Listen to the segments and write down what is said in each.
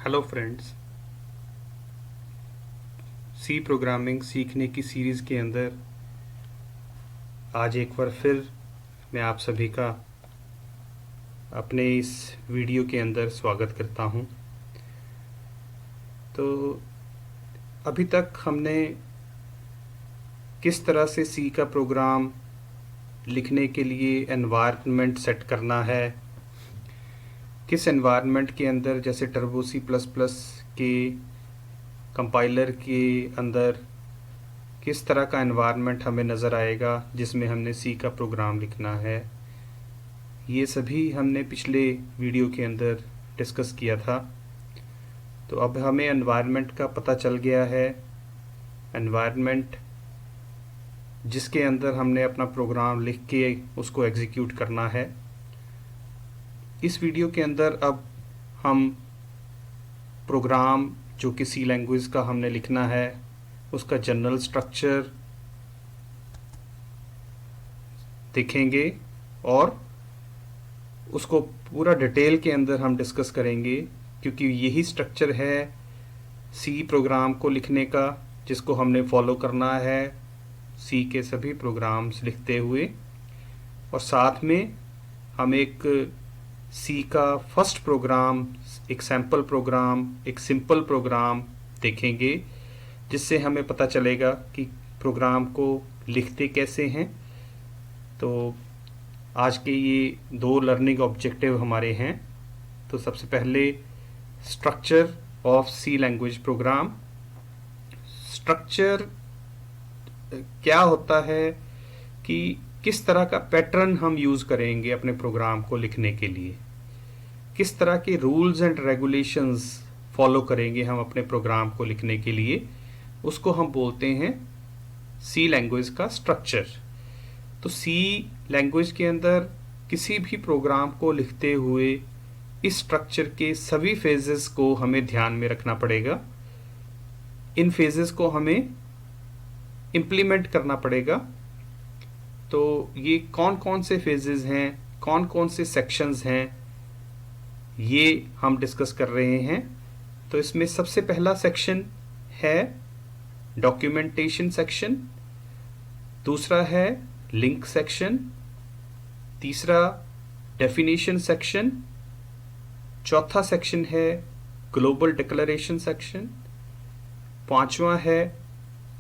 Hello friends, सी programming सीखने की series के अंदर आज एक बार फिर मैं आप सभी का अपने इस वीडियो के अंदर स्वागत करता हूं। तो अभी तक हमने किस तरह से सी का प्रोग्राम लिखने के लिए एनवायरनमेंट सेट करना है, किस एनवायरनमेंट के अंदर जैसे टर्बो सी प्लस प्लस के कंपाइलर के अंदर किस तरह का एनवायरनमेंट हमें नज़र आएगा जिसमें हमने सी का प्रोग्राम लिखना है, ये सभी हमने पिछले वीडियो के अंदर डिस्कस किया था। तो अब हमें एनवायरनमेंट का पता चल गया है, एनवायरनमेंट जिसके अंदर हमने अपना प्रोग्राम लिख के उसको एग्जीक्यूट करना है। इस वीडियो के अंदर अब हम प्रोग्राम जो कि सी लैंग्वेज का हमने लिखना है उसका जनरल स्ट्रक्चर देखेंगे और उसको पूरा डिटेल के अंदर हम डिस्कस करेंगे, क्योंकि यही स्ट्रक्चर है सी प्रोग्राम को लिखने का जिसको हमने फॉलो करना है सी के सभी प्रोग्राम्स लिखते हुए। और साथ में हम एक सी का फर्स्ट प्रोग्राम, एक सैम्पल प्रोग्राम, एक सिंपल प्रोग्राम देखेंगे जिससे हमें पता चलेगा कि प्रोग्राम को लिखते कैसे हैं। तो आज के ये दो लर्निंग ऑब्जेक्टिव हमारे हैं। तो सबसे पहले structure of C language program. Structure क्या होता है कि किस तरह का पैटर्न हम यूज़ करेंगे अपने प्रोग्राम को लिखने के लिए, किस तरह के रूल्स एंड रेगुलेशंस फॉलो करेंगे हम अपने प्रोग्राम को लिखने के लिए, उसको हम बोलते हैं सी लैंग्वेज का स्ट्रक्चर। तो सी लैंग्वेज के अंदर किसी भी प्रोग्राम को लिखते हुए इस स्ट्रक्चर के सभी फेजेस को हमें ध्यान में रखना पड़ेगा। इन फेजेस को हमें इम्प्लीमेंट करना पड़ेगा। तो ये कौन कौन से फेजेस हैं, कौन कौन से सेक्शंस हैं, ये हम डिस्कस कर रहे हैं। तो इसमें सबसे पहला सेक्शन है डॉक्यूमेंटेशन सेक्शन, दूसरा है लिंक सेक्शन, तीसरा डेफिनेशन सेक्शन, चौथा सेक्शन है ग्लोबल डिक्लेरेशन सेक्शन, पांचवा है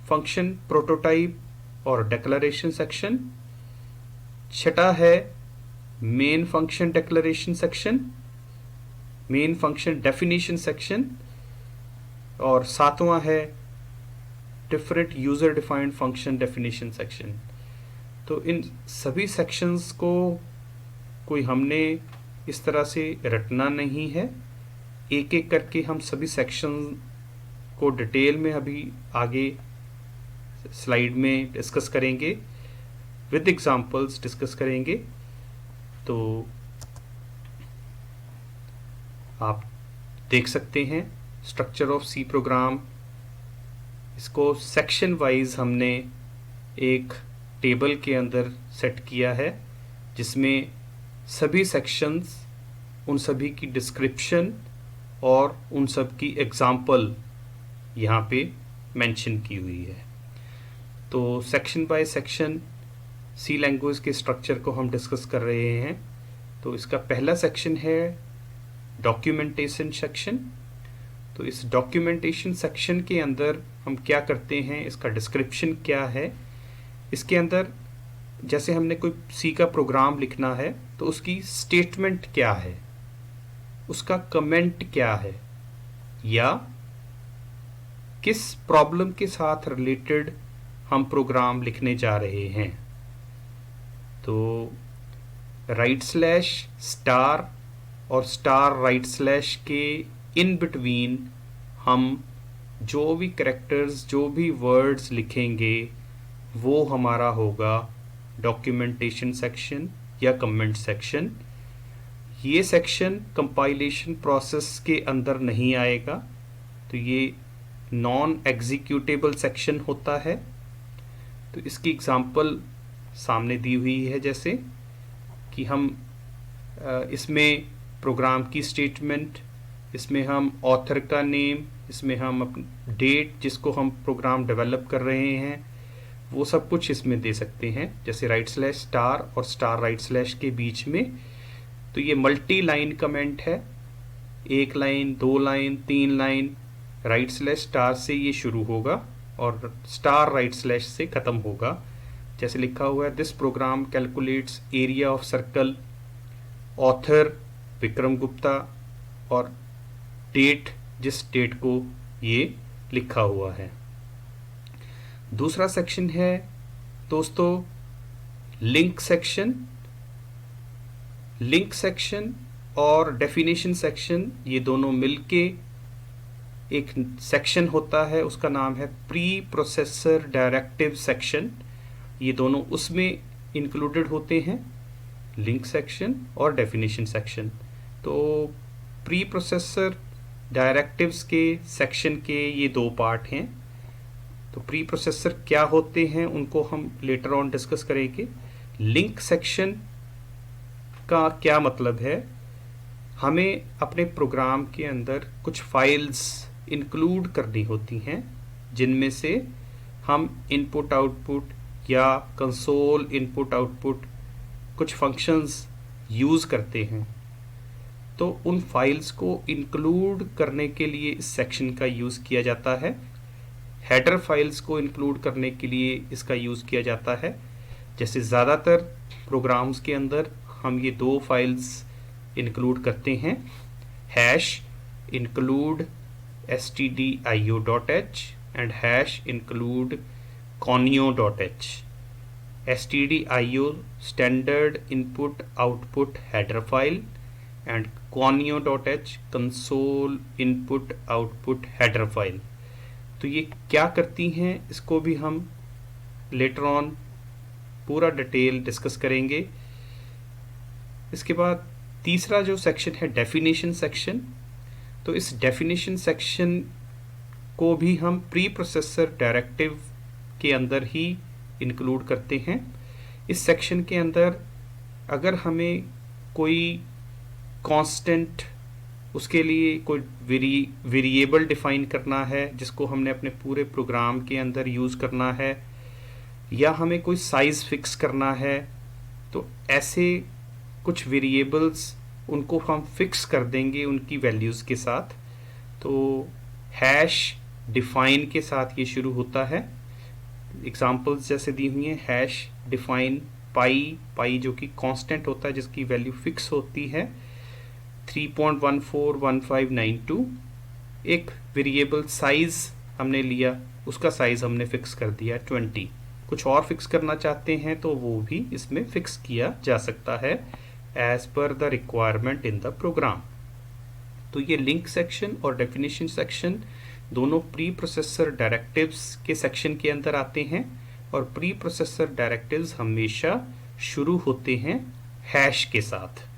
फंक्शन प्रोटोटाइप और डिक्लेरेशन सेक्शन, छठा है main function declaration section, main function definition section, और सातवां है different user defined function definition section. तो इन सभी सेक्शंस को कोई हमने इस तरह से रटना नहीं है, एक एक करके हम सभी सेक्शन को डिटेल में अभी आगे स्लाइड में डिस्कस करेंगे, विद एग्जांपल्स डिस्कस करेंगे। तो आप देख सकते हैं स्ट्रक्चर ऑफ सी प्रोग्राम, इसको सेक्शन वाइज हमने एक टेबल के अंदर सेट किया है जिसमें सभी सेक्शंस, उन सभी की डिस्क्रिप्शन और उन सब की एग्जाम्पल यहाँ पे मेंशन की हुई है। तो section by section C language के स्ट्रक्चर को हम डिस्कस कर रहे हैं। तो इसका पहला सेक्शन है डॉक्यूमेंटेशन सेक्शन। तो इस डॉक्यूमेंटेशन सेक्शन के अंदर हम क्या करते हैं, इसका डिस्क्रिप्शन क्या है। इसके अंदर जैसे हमने कोई सी का प्रोग्राम लिखना है तो उसकी स्टेटमेंट क्या है, उसका कमेंट क्या है, या किस प्रॉब्लम के साथ रिलेटेड हम प्रोग्राम लिखने जा रहे हैं। तो राइट स्लैश स्टार और स्टार राइट स्लैश के इन बिटवीन हम जो भी कैरेक्टर्स, जो भी वर्ड्स लिखेंगे वो हमारा होगा डॉक्यूमेंटेशन सेक्शन या कमेंट सेक्शन। ये सेक्शन कंपाइलेशन प्रोसेस के अंदर नहीं आएगा, तो ये नॉन एग्जीक्यूटेबल सेक्शन होता है। तो इसकी एग्जांपल सामने दी हुई है, जैसे कि हम इसमें प्रोग्राम की स्टेटमेंट इसमें हम ऑथर का नेम, इसमें हम डेट जिसको हम प्रोग्राम डेवलप कर रहे हैं वो सब कुछ इसमें दे सकते हैं, जैसे राइट स्लैश स्टार और स्टार राइट स्लैश के बीच में। तो ये मल्टी लाइन कमेंट है, 1 line, 2 line, 3 line, right slash star से ये शुरू होगा और स्टार राइट स्लैश से ख़त्म होगा। जैसे लिखा हुआ है, this program calculates area of circle, author Vikram Gupta और डेट जिस डेट को ये लिखा हुआ है। दूसरा सेक्शन है दोस्तों लिंक सेक्शन। लिंक सेक्शन और डेफिनेशन सेक्शन ये दोनों मिलके एक सेक्शन होता है, उसका नाम है प्री प्रोसेसर डायरेक्टिव सेक्शन। ये दोनों उसमें इंक्लूडेड होते हैं, लिंक सेक्शन और डेफिनेशन सेक्शन। तो प्री प्रोसेसर डायरेक्टिव्स के सेक्शन के ये 2 पार्ट हैं। तो प्री प्रोसेसर क्या होते हैं उनको हम लेटर ऑन डिस्कस करेंगे। लिंक सेक्शन का क्या मतलब है, हमें अपने प्रोग्राम के अंदर कुछ फाइल्स इंक्लूड करनी होती हैं जिनमें से हम इनपुट आउटपुट या कंसोल इनपुट आउटपुट कुछ फंक्शंस यूज़ करते हैं। तो उन फाइल्स को इंक्लूड करने के लिए इस सेक्शन का यूज़ किया जाता है। हेडर फाइल्स को इंक्लूड करने के लिए इसका यूज़ किया जाता है। जैसे ज़्यादातर प्रोग्राम्स के अंदर हम ये 2 फाइल्स इंक्लूड करते हैं, hash include stdio.h and hash include conio.h। stdio standard input output header file and conio.h console input output header file। तो ये क्या करती हैं इसको भी हम लेटर ऑन पूरा डिटेल डिस्कस करेंगे। इसके बाद तीसरा जो सेक्शन है डेफिनेशन सेक्शन। तो इस डेफिनेशन सेक्शन को भी हम प्री प्रोसेसर डायरेक्टिव के अंदर ही इंक्लूड करते हैं। इस सेक्शन के अंदर अगर हमें कोई कांस्टेंट, उसके लिए कोई वेरिएबल डिफाइन करना है जिसको हमने अपने पूरे प्रोग्राम के अंदर यूज़ करना है, या हमें कोई साइज़ फिक्स करना है, तो ऐसे कुछ वेरिएबल्स उनको हम फिक्स कर देंगे उनकी वैल्यूज़ के साथ। तो हैश डिफाइन के साथ ये शुरू होता है। एग्जांपल्स जैसे दी हुई हैं, हैश डिफाइन पाई जो कि कांस्टेंट होता है जिसकी वैल्यू फिक्स होती है 3.141592। एक वेरिएबल साइज हमने लिया, उसका साइज हमने फिक्स कर दिया 20। कुछ और फिक्स करना चाहते हैं तो वो भी इसमें फिक्स किया जा सकता है as per the requirement in the program. तो ये लिंक सेक्शन और डेफिनेशन सेक्शन दोनों प्री प्रोसेसर डायरेक्टिव्स के सेक्शन के अंदर आते हैं, और प्री प्रोसेसर डायरेक्टिव्स हमेशा शुरू होते हैं हैश के साथ।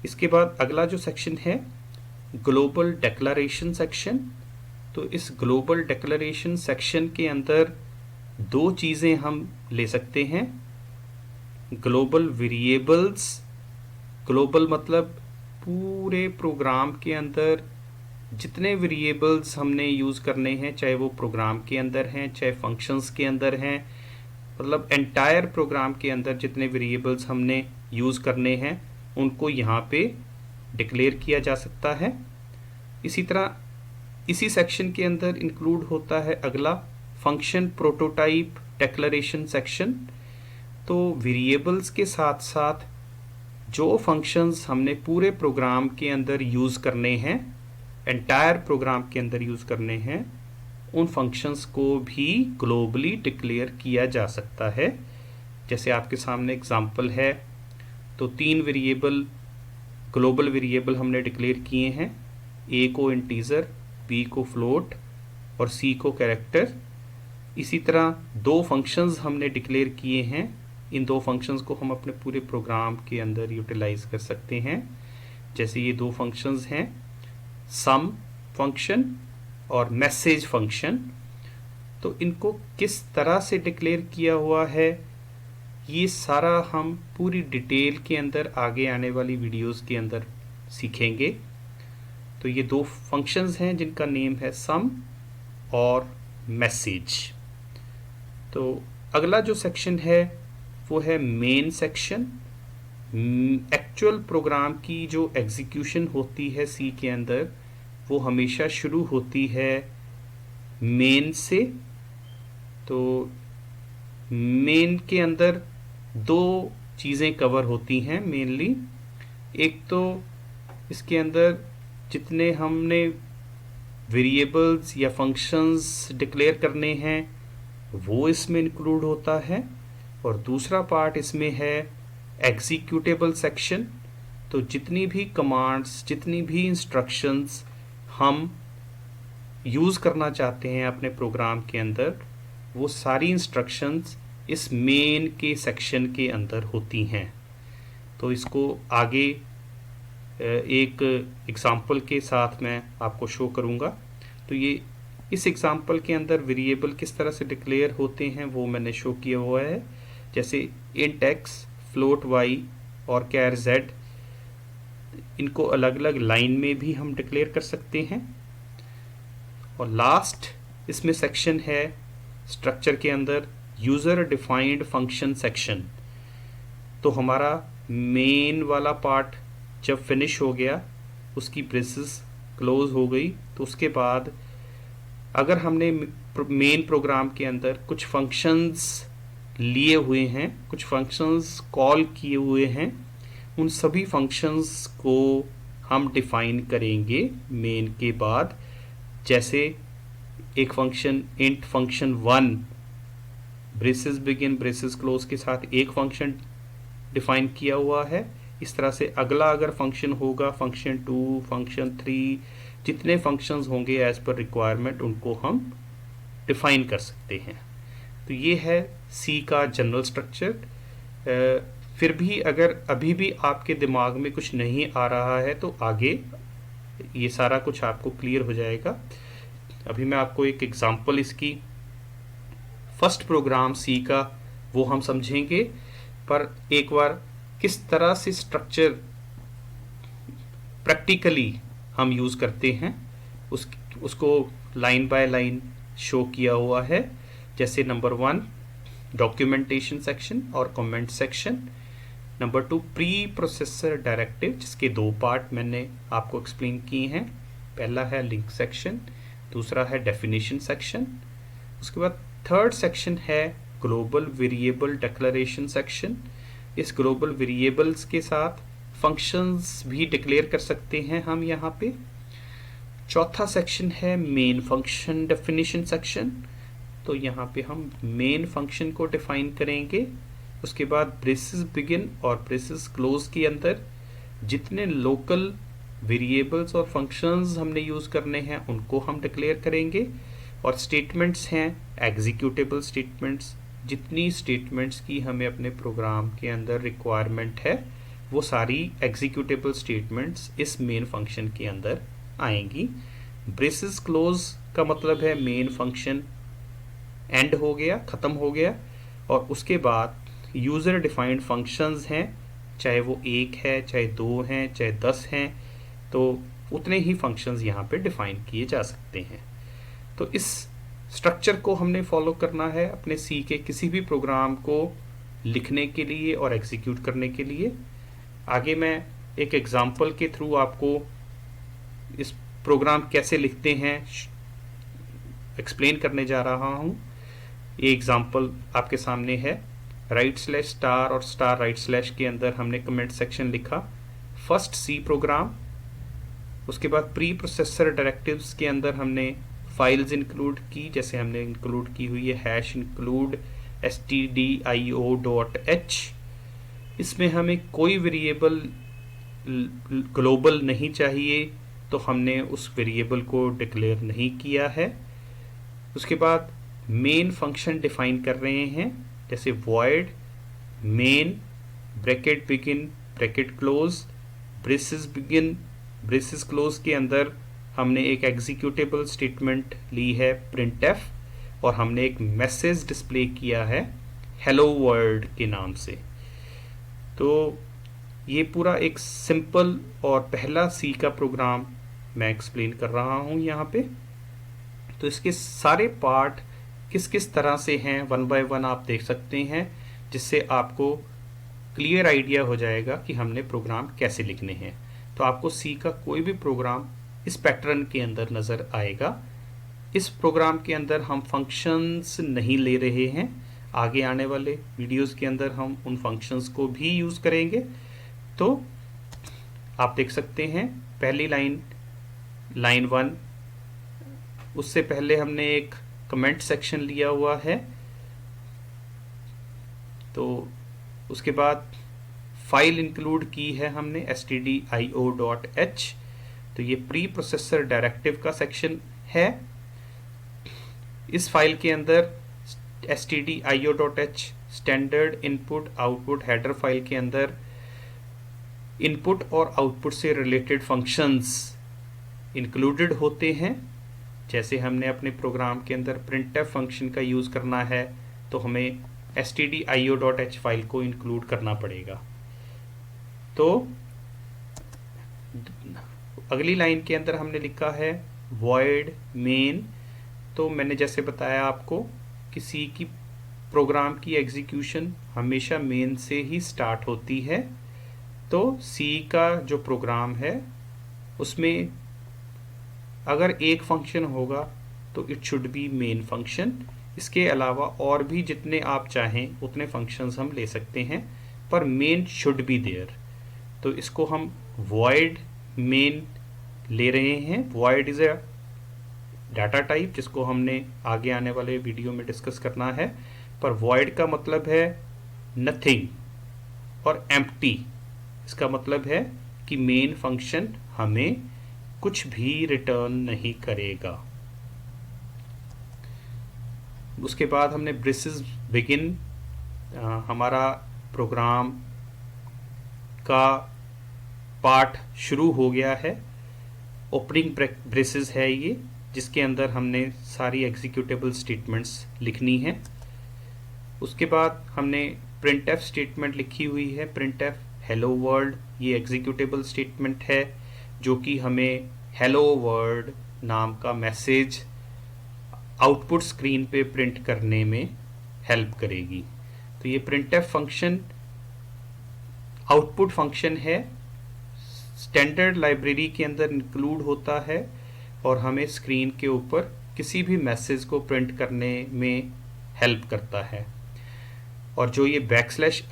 इसके बाद अगला जो सेक्शन है ग्लोबल डिक्लेरेशन सेक्शन। तो इस ग्लोबल डिक्लेरेशन सेक्शन के अंदर 2 चीज़ें हम ले सकते हैं, ग्लोबल वेरिएबल्स। ग्लोबल मतलब पूरे प्रोग्राम के अंदर जितने वेरिएबल्स हमने यूज़ करने हैं, चाहे वो प्रोग्राम के अंदर हैं चाहे फंक्शंस के अंदर हैं, मतलब एंटायर प्रोग्राम के अंदर जितने वेरिएबल्स हमने यूज़ करने हैं उनको यहाँ पे डिक्लेयर किया जा सकता है। इसी तरह इसी सेक्शन के अंदर इंक्लूड होता है अगला फंक्शन प्रोटोटाइप डिक्लेरेशन सेक्शन। तो वेरिएबल्स के साथ साथ जो फंक्शंस हमने पूरे प्रोग्राम के अंदर यूज़ करने हैं, एंटायर प्रोग्राम के अंदर यूज़ करने हैं, उन फंक्शंस को भी ग्लोबली डिक्लेयर किया जा सकता है। जैसे आपके सामने एग्जांपल है, तो 3 वेरिएबल ग्लोबल वेरिएबल हमने डिक्लेयर किए हैं, ए को इंटीजर, बी को फ्लोट और सी को कैरेक्टर। इसी तरह 2 फंक्शंस हमने डिक्लेयर किए हैं, इन 2 फंक्शंस को हम अपने पूरे प्रोग्राम के अंदर यूटिलाइज कर सकते हैं। जैसे ये 2 फंक्शंस हैं, सम फंक्शन और मैसेज फंक्शन। तो इनको किस तरह से डिक्लेयर किया हुआ है ये सारा हम पूरी डिटेल के अंदर आगे आने वाली वीडियोस के अंदर सीखेंगे। तो ये दो फंक्शंस हैं जिनका नेम है सम और मैसेज। तो अगला जो सेक्शन है वो है मेन सेक्शन। एक्चुअल प्रोग्राम की जो एग्जीक्यूशन होती है सी के अंदर वो हमेशा शुरू होती है मेन से। तो मेन के अंदर दो चीज़ें कवर होती हैं मेनली। एक तो इसके अंदर जितने हमने वेरिएबल्स या फंक्शंस डिक्लेयर करने हैं वो इसमें इंक्लूड होता है, और दूसरा पार्ट इसमें है एग्जीक्यूटेबल सेक्शन। तो जितनी भी कमांड्स, जितनी भी इंस्ट्रक्शंस हम यूज़ करना चाहते हैं अपने प्रोग्राम के अंदर, वो सारी इंस्ट्रक्शंस इस मेन के सेक्शन के अंदर होती हैं। तो इसको आगे एक एग्ज़ाम्पल के साथ मैं आपको शो करूँगा। तो ये इस एग्ज़ाम्पल के अंदर वेरिएबल किस तरह से डिक्लेयर होते हैं वो मैंने शो किया हुआ है। जैसे इंट एक्स, फ्लोट वाई और कैर जेड, इनको अलग अलग लाइन में भी हम डिक्लेयर कर सकते हैं। और लास्ट इसमें सेक्शन है स्ट्रक्चर के अंदर यूज़र डिफाइंड फंक्शन सेक्शन। तो हमारा मेन वाला पार्ट जब फिनिश हो गया, उसकी ब्रेसेस क्लोज हो गई, तो उसके बाद अगर हमने मेन प्रोग्राम के अंदर कुछ फंक्शंस लिए हुए हैं, कुछ फंक्शंस कॉल किए हुए हैं, उन सभी फंक्शंस को हम डिफाइन करेंगे मेन के बाद। जैसे एक function int function 1 braces begin braces close के साथ एक फंक्शन डिफाइन किया हुआ है, इस तरह से अगला अगर फंक्शन होगा फंक्शन 2, फंक्शन 3, जितने फंक्शंस होंगे एज पर रिक्वायरमेंट उनको हम डिफाइन कर सकते हैं। तो ये है सी का जनरल स्ट्रक्चर। फिर भी अगर अभी भी आपके दिमाग में कुछ नहीं आ रहा है तो आगे ये सारा कुछ आपको क्लियर हो जाएगा। अभी मैं आपको एक एग्जांपल इसकी फर्स्ट प्रोग्राम सी का वो हम समझेंगे, पर एक बार किस तरह से स्ट्रक्चर प्रैक्टिकली हम यूज़ करते हैं उसको लाइन बाय लाइन शो किया हुआ है। जैसे नंबर 1 डॉक्यूमेंटेशन सेक्शन और comment section, number 2 pre processor directive, जिसके दो पार्ट मैंने आपको एक्सप्लेन किए हैं। पहला है लिंक सेक्शन, दूसरा है डेफिनेशन सेक्शन। उसके बाद थर्ड सेक्शन है ग्लोबल वेरिएबल डिक्लेरेशन सेक्शन। इस ग्लोबल वेरिएबल्स के साथ फंक्शंस भी डिक्लेयर कर सकते हैं हम यहाँ पे। चौथा सेक्शन है मेन फंक्शन डेफिनेशन सेक्शन। तो यहाँ पे हम मेन फंक्शन को डिफाइन करेंगे। उसके बाद ब्रेसेस बिगिन और ब्रेसेस क्लोज के अंदर जितने लोकल वेरिएबल्स और फंक्शंस हमने यूज़ करने हैं उनको हम डिक्लेयर करेंगे। और स्टेटमेंट्स हैं एग्जीक्यूटेबल स्टेटमेंट्स, जितनी स्टेटमेंट्स की हमें अपने प्रोग्राम के अंदर रिक्वायरमेंट है वो सारी एग्जीक्यूटेबल स्टेटमेंट्स इस मेन फंक्शन के अंदर आएंगी। ब्रेसेस क्लोज का मतलब है मेन फंक्शन एंड हो गया, ख़त्म हो गया, और उसके बाद यूज़र डिफाइंड फंक्शंस हैं, चाहे वो 1 है, चाहे 2 हैं, चाहे 10 हैं, तो उतने ही फंक्शंस यहाँ पे डिफाइन किए जा सकते हैं। तो इस स्ट्रक्चर को हमने फॉलो करना है अपने सी के किसी भी प्रोग्राम को लिखने के लिए और एग्जीक्यूट करने के लिए। आगे मैं एक एग्जांपल के थ्रू आपको इस प्रोग्राम कैसे लिखते हैं एक्सप्लेन करने जा रहा हूँ। ये एग्जांपल आपके सामने है। राइट स्लैश स्टार और स्टार राइट स्लैश के अंदर हमने कमेंट सेक्शन लिखा, फर्स्ट सी प्रोग्राम। उसके बाद प्री प्रोसेसर डायरेक्टिव्स के अंदर हमने फाइल्स इंक्लूड की, जैसे हमने इंक्लूड की हुई है हैश इंक्लूड stdio.h। इसमें हमें कोई वेरिएबल ग्लोबल नहीं चाहिए तो हमने उस वेरिएबल को डिक्लेयर नहीं किया है। उसके बाद मेन फंक्शन डिफाइन कर रहे हैं, जैसे void main bracket begin bracket close braces begin braces close के अंदर हमने एक एग्जीक्यूटेबल स्टेटमेंट ली है printf, और हमने एक मैसेज डिस्प्ले किया है हेलो वर्ल्ड के नाम से। तो ये पूरा एक सिंपल और पहला सी का प्रोग्राम मैं एक्सप्लेन कर रहा हूँ यहाँ पे। तो इसके सारे पार्ट किस किस तरह से हैं वन बाय वन आप देख सकते हैं, जिससे आपको क्लियर आइडिया हो जाएगा कि हमने प्रोग्राम कैसे लिखने हैं। तो आपको सी का कोई भी प्रोग्राम इस पैटर्न के अंदर नज़र आएगा। इस प्रोग्राम के अंदर हम फंक्शंस नहीं ले रहे हैं, आगे आने वाले वीडियोस के अंदर हम उन फंक्शंस को भी यूज़ करेंगे। तो आप देख सकते हैं पहली लाइन, लाइन 1, उससे पहले हमने एक कमेंट सेक्शन लिया हुआ है। तो उसके बाद फाइल इंक्लूड की है हमने stdio.h। तो ये प्री प्रोसेसर डायरेक्टिव का सेक्शन है। इस फाइल के अंदर stdio.h standard input output header file के अंदर इनपुट और आउटपुट से रिलेटेड फंक्शंस इंक्लूडेड होते हैं। जैसे हमने अपने प्रोग्राम के अंदर printf फंक्शन का यूज़ करना है तो हमें stdio.h फाइल को इंक्लूड करना पड़ेगा। तो अगली लाइन के अंदर हमने लिखा है void main। तो मैंने जैसे बताया आपको कि सी की प्रोग्राम की एग्जीक्यूशन हमेशा मेन से ही स्टार्ट होती है। तो सी का जो प्रोग्राम है उसमें अगर एक फंक्शन होगा तो it should be main function. इसके अलावा और भी जितने आप चाहें उतने फंक्शंस हम ले सकते हैं, पर मेन शुड बी देयर। तो इसको हम void मेन ले रहे हैं। void is a data type जिसको हमने आगे आने वाले वीडियो में डिस्कस करना है। पर void का मतलब है नथिंग और empty। इसका मतलब है कि मेन फंक्शन हमें कुछ भी रिटर्न नहीं करेगा। उसके बाद हमने ब्रेसेस बिगिन, हमारा प्रोग्राम का पार्ट शुरू हो गया है। ओपनिंग ब्रेसेस है ये, जिसके अंदर हमने सारी एग्जीक्यूटेबल स्टेटमेंट्स लिखनी है। उसके बाद हमने printf स्टेटमेंट लिखी हुई है। printf हेलो वर्ल्ड ये एग्जीक्यूटेबल स्टेटमेंट है जो कि हमें हेलो वर्ल्ड नाम का मैसेज आउटपुट स्क्रीन पे प्रिंट करने में हेल्प करेगी। तो ये printf फंक्शन आउटपुट फंक्शन है, स्टैंडर्ड लाइब्रेरी के अंदर इंक्लूड होता है और हमें स्क्रीन के ऊपर किसी भी मैसेज को प्रिंट करने में हेल्प करता है। और जो ये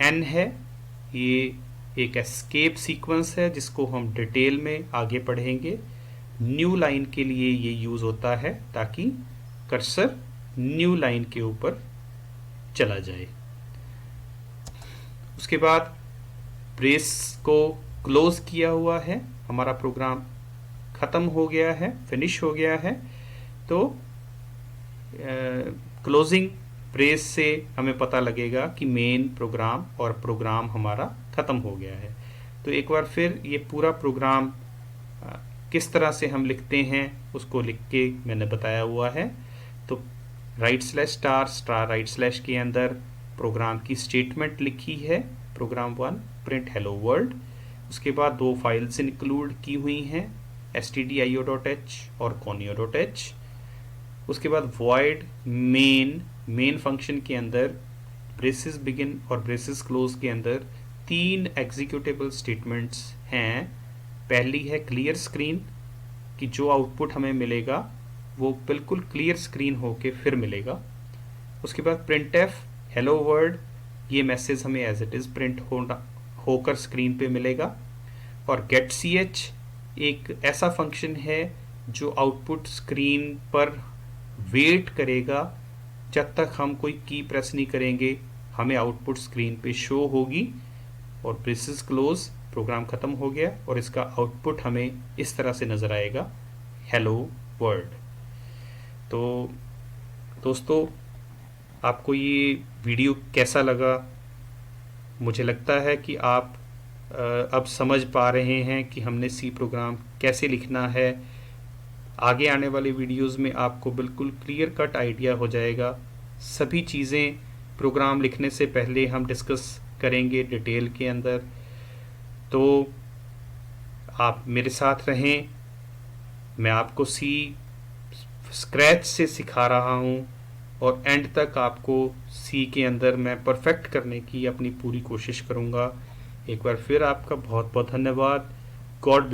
\n है ये एक एस्केप सीक्वेंस है जिसको हम डिटेल में आगे पढ़ेंगे। न्यू लाइन के लिए ये यूज़ होता है ताकि कर्सर न्यू लाइन के ऊपर चला जाए। उसके बाद ब्रेस को क्लोज किया हुआ है, हमारा प्रोग्राम ख़त्म हो गया है, फिनिश हो गया है। तो क्लोजिंग ब्रेस से हमें पता लगेगा कि मेन प्रोग्राम और प्रोग्राम हमारा ख़त्म हो गया है। तो एक बार फिर ये पूरा प्रोग्राम किस तरह से हम लिखते हैं उसको लिख के मैंने बताया हुआ है। तो /** के अंदर प्रोग्राम की स्टेटमेंट लिखी है, प्रोग्राम 1 प्रिंट हेलो वर्ल्ड। उसके बाद दो फाइल्स इंक्लूड की हुई हैं, stdio.h और conio.h। उसके बाद void मेन फंक्शन के अंदर ब्रेसेस बिगिन और ब्रेसेस क्लोज के अंदर तीन एग्जीक्यूटेबल स्टेटमेंट्स हैं। पहली है क्लियर स्क्रीन, कि जो आउटपुट हमें मिलेगा वो बिल्कुल क्लियर स्क्रीन होके फिर मिलेगा। उसके बाद printf हेलो वर्ल्ड, ये मैसेज हमें एज इट इज़ प्रिंट होकर स्क्रीन पे मिलेगा। और getch एक ऐसा फंक्शन है जो आउटपुट स्क्रीन पर वेट करेगा जब तक हम कोई की प्रेस नहीं करेंगे, हमें आउटपुट स्क्रीन पे शो होगी। और ब्रेसेस क्लोज, प्रोग्राम ख़त्म हो गया और इसका आउटपुट हमें इस तरह से नज़र आएगा, हेलो वर्ल्ड। तो दोस्तों, आपको ये वीडियो कैसा लगा? मुझे लगता है कि आप अब समझ पा रहे हैं कि हमने सी प्रोग्राम कैसे लिखना है। आगे आने वाले वीडियोस में आपको बिल्कुल क्लियर कट आइडिया हो जाएगा। सभी चीज़ें प्रोग्राम लिखने से पहले हम डिस्कस करेंगे डिटेल के अंदर। तो आप मेरे साथ रहें, मैं आपको सी स्क्रैच से सिखा रहा हूँ और एंड तक आपको सी के अंदर मैं परफेक्ट करने की अपनी पूरी कोशिश करूँगा। एक बार फिर आपका बहुत बहुत धन्यवाद। गॉड